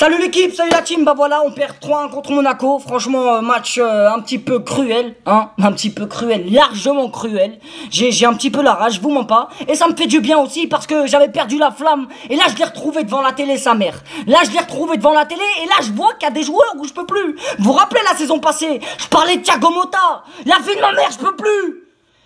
Salut l'équipe, salut la team, bah voilà, on perd 3-1 contre Monaco, franchement match un petit peu cruel, hein, un petit peu cruel, largement cruel, j'ai un petit peu la rage, je vous mens pas, et ça me fait du bien aussi parce que j'avais perdu la flamme, et là je l'ai retrouvé devant la télé sa mère, là je l'ai retrouvé devant la télé, et là je vois qu'il y a des joueurs où je peux plus, vous vous rappelez la saison passée, je parlais de Thiago Motta, la vie de ma mère, je peux plus.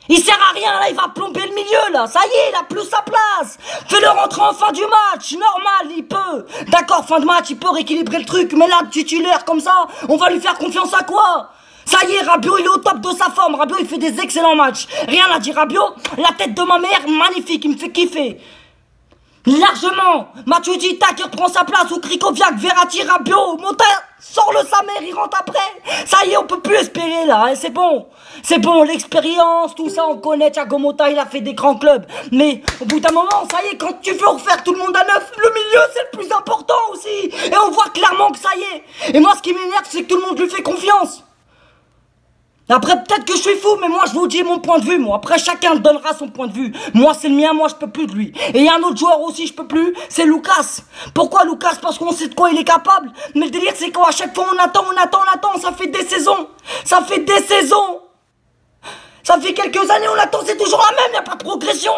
Il sert à rien, là, il va plomber le milieu, là. Ça y est, il a plus sa place. Fais-le rentrer en fin du match. Normal, il peut. D'accord, fin de match, il peut rééquilibrer le truc. Mais là, titulaire comme ça, on va lui faire confiance à quoi? Ça y est, Rabiot, il est au top de sa forme. Rabiot, il fait des excellents matchs. Rien à dire, Rabiot. La tête de ma mère, magnifique, il me fait kiffer. Largement. Matuidi, tac, il reprend sa place. Ou Krikoviak, Verratti, Rabiot. Motta, sort-le sa mère, il rentre après. Ça y est, on peut plus espérer, là. Hein, c'est bon. C'est bon, l'expérience, tout ça, on connaît. Thiago Motta, il a fait des grands clubs. Mais au bout d'un moment, ça y est, quand tu veux refaire tout le monde à neuf, le milieu, c'est le plus important aussi. Et on voit clairement que ça y est. Et moi, ce qui m'énerve, c'est que tout le monde lui fait confiance. Après, peut-être que je suis fou, mais moi, je vous dis mon point de vue, moi. Après, chacun donnera son point de vue. Moi, c'est le mien, moi, je peux plus de lui. Et il y a un autre joueur aussi, je peux plus, c'est Lucas. Pourquoi Lucas? Parce qu'on sait de quoi il est capable. Mais le délire, c'est qu'à chaque fois, on attend, ça fait des saisons. Ça fait des saisons. Ça fait quelques années, on attend, c'est toujours la même, y a pas de progression.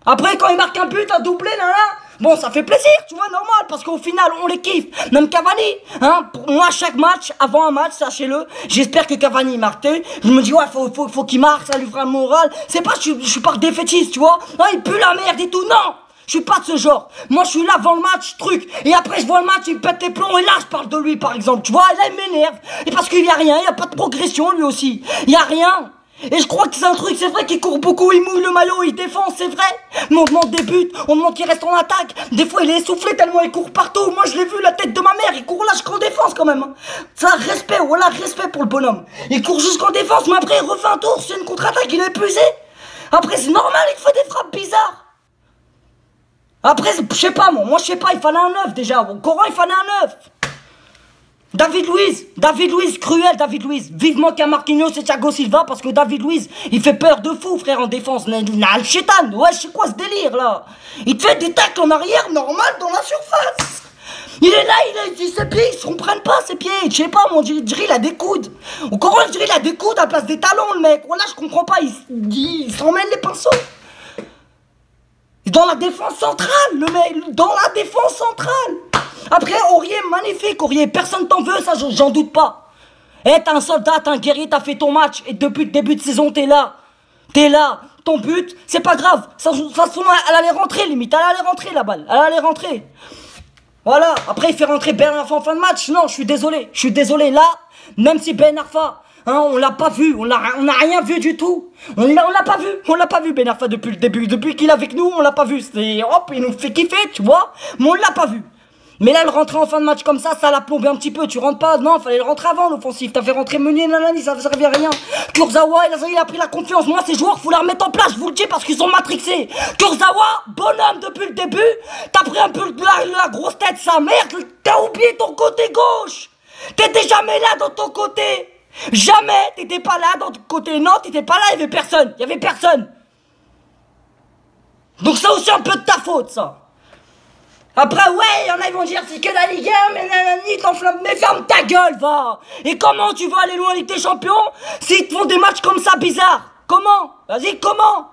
Après, quand il marque un but, un doublé, là, bon, ça fait plaisir, tu vois, normal, parce qu'au final, on les kiffe. Même Cavani, hein, pour moi, chaque match, avant un match, sachez-le, j'espère que Cavani marque. Je me dis, ouais, faut qu'il marque, ça lui fera le moral. C'est pas, je suis pas défaitiste, tu vois. Non, il pue la merde et tout, non. Je suis pas de ce genre. Moi, je suis là avant le match, truc. Et après, je vois le match, il pète les plombs. Et là, je parle de lui, par exemple. Tu vois, là, il m'énerve. Et parce qu'il y a rien, il y a pas de progression, lui aussi. Il y a rien. Et je crois que c'est un truc, c'est vrai qu'il court beaucoup, il mouille le maillot, il défend, c'est vrai. Mais on demande des buts, on demande qu'il reste en attaque. Des fois, il est essoufflé tellement il court partout. Moi, je l'ai vu, la tête de ma mère, il court là jusqu'en défense quand même. Ça, respect, voilà, respect pour le bonhomme. Il court jusqu'en défense, mais après, il refait un tour, c'est une contre-attaque, il est épuisé. Après, c'est normal, il fait des frappes bizarres. Après, je sais pas, moi, je sais pas, il fallait un 9 déjà. Au Coran, il fallait un 9. David Luiz, cruel David Luiz. Vivement qu'il y a Marquinhos et Thiago Silva parce que David Luiz, il fait peur de fou, frère, en défense. Le chétan, ouais, c'est quoi ce délire là? Il te fait des tacles en arrière, normal, dans la surface. Il est là, ses pieds, ils se comprennent pas, ses pieds. Je sais pas, mon Dieu, il a des coudes. Au Coran, je dirais, il a des coudes à la place des talons, le mec. Voilà, je comprends pas, il s'emmène les pinceaux. Dans la défense centrale, le mec, dans la défense centrale. Après, Aurier, magnifique, Aurier, personne t'en veut, ça, j'en doute pas. Eh, t'es un soldat, t'es un guerrier, t'as fait ton match, et depuis le début de saison, t'es là. T'es là, ton but, c'est pas grave. De toute façon, elle allait rentrer, limite, elle allait rentrer, la balle, elle allait rentrer. Voilà, après, il fait rentrer Ben Arfa en fin de match. Non, je suis désolé, là, même si Ben Arfa, hein, on l'a pas vu, on n'a rien vu du tout. On l'a pas vu Ben Arfa depuis le début, depuis qu'il est avec nous, on l'a pas vu. C'est, hop, il nous fait kiffer, tu vois, mais on l'a pas vu. Mais là, le rentrer en fin de match comme ça l'a plombé un petit peu. Tu rentres pas, non, fallait le rentrer avant l'offensif. T'as fait rentrer Meunier, nanani, ça servait à rien. Kurzawa, il a pris la confiance. Moi, ces joueurs, faut la remettre en place, je vous le dis, parce qu'ils sont matrixés. Kurzawa, bonhomme depuis le début. T'as pris un peu la grosse tête, sa mère. T'as oublié ton côté gauche. T'étais jamais là dans ton côté. Jamais, t'étais pas là dans ton côté. Non, t'étais pas là, il y avait personne. Donc c'est aussi un peu de ta faute, ça. Après, ouais, il y en a, ils vont dire, c'est que la Ligue 1, mais nanani, t'enflammes, mais ferme ta gueule, va. Et comment tu veux aller loin avec tes champions s'ils te font des matchs comme ça bizarres? Comment? Vas-y, comment?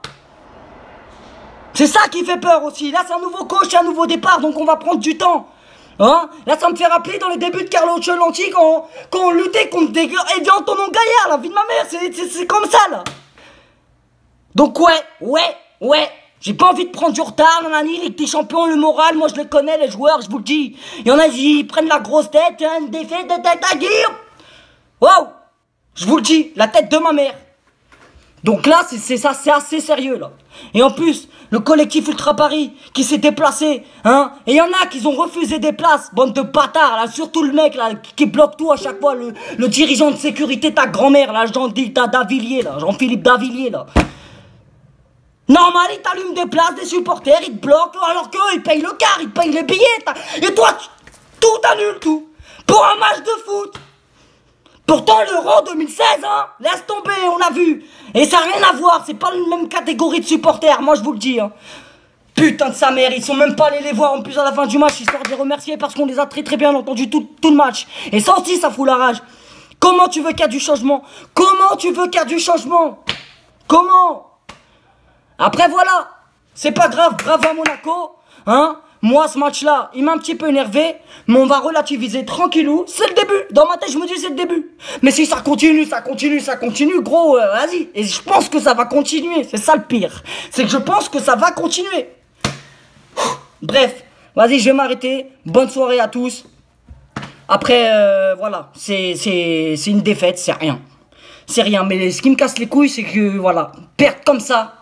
C'est ça qui fait peur aussi. Là, c'est un nouveau coach, un nouveau départ, donc on va prendre du temps. Hein? Là, ça me fait rappeler dans les débuts de Carlo Ancelotti quand on luttait contre des gars, et bien Antonin Gaillard, la vie de ma mère, c'est comme ça, là. Donc, ouais. J'ai pas envie de prendre du retard, nanani, Ligue des Champions, le moral, moi je les connais, les joueurs, je vous le dis. Il y en a, ils prennent la grosse tête, une défaite de tête à guire. Waouh! Je vous le dis, la tête de ma mère. Donc là, c'est assez sérieux, là. Et en plus, le collectif Ultra Paris qui s'est déplacé, hein, et il y en a qui ont refusé des places, bande de bâtards, là, surtout le mec, là, qui bloque tout à chaque fois, le dirigeant de sécurité, ta grand-mère, là, Jean-Philippe Davilliers, là. Normal, ils t'allument des places, des supporters, ils te bloquent, alors qu'eux, ils payent le car, ils payent les billets. Et toi, tout annule, tout. Pour un match de foot. Pourtant, l'Euro 2016, hein, laisse tomber, on l'a vu. Et ça n'a rien à voir, c'est pas la même catégorie de supporters, moi je vous le dis. Hein. putain de sa mère, ils sont même pas allés les voir en plus à la fin du match, histoire de les remercier parce qu'on les a très bien entendus tout le match. Et ça aussi, ça fout la rage. Comment tu veux qu'il y ait du changement? Comment tu veux qu'il y ait du changement? Comment? Après voilà, c'est pas grave, bravo à Monaco, hein. Moi ce match-là, il m'a un petit peu énervé, mais on va relativiser tranquillou, c'est le début. Dans ma tête, je me dis c'est le début. Mais si ça continue, gros, vas-y. Et je pense que ça va continuer, c'est ça le pire. C'est que je pense que ça va continuer. Bref, vas-y, je vais m'arrêter. Bonne soirée à tous. Après, voilà, c'est une défaite, c'est rien. C'est rien, mais ce qui me casse les couilles, c'est que, voilà, perdre comme ça.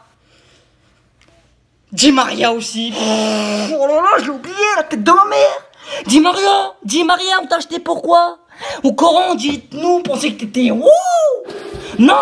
Di Maria aussi. Oh là là, j'ai oublié la tête de ma mère. Di Maria, on t'a acheté pourquoi? Au Coran, dites-nous, on pensait que t'étais... Wouh! Non!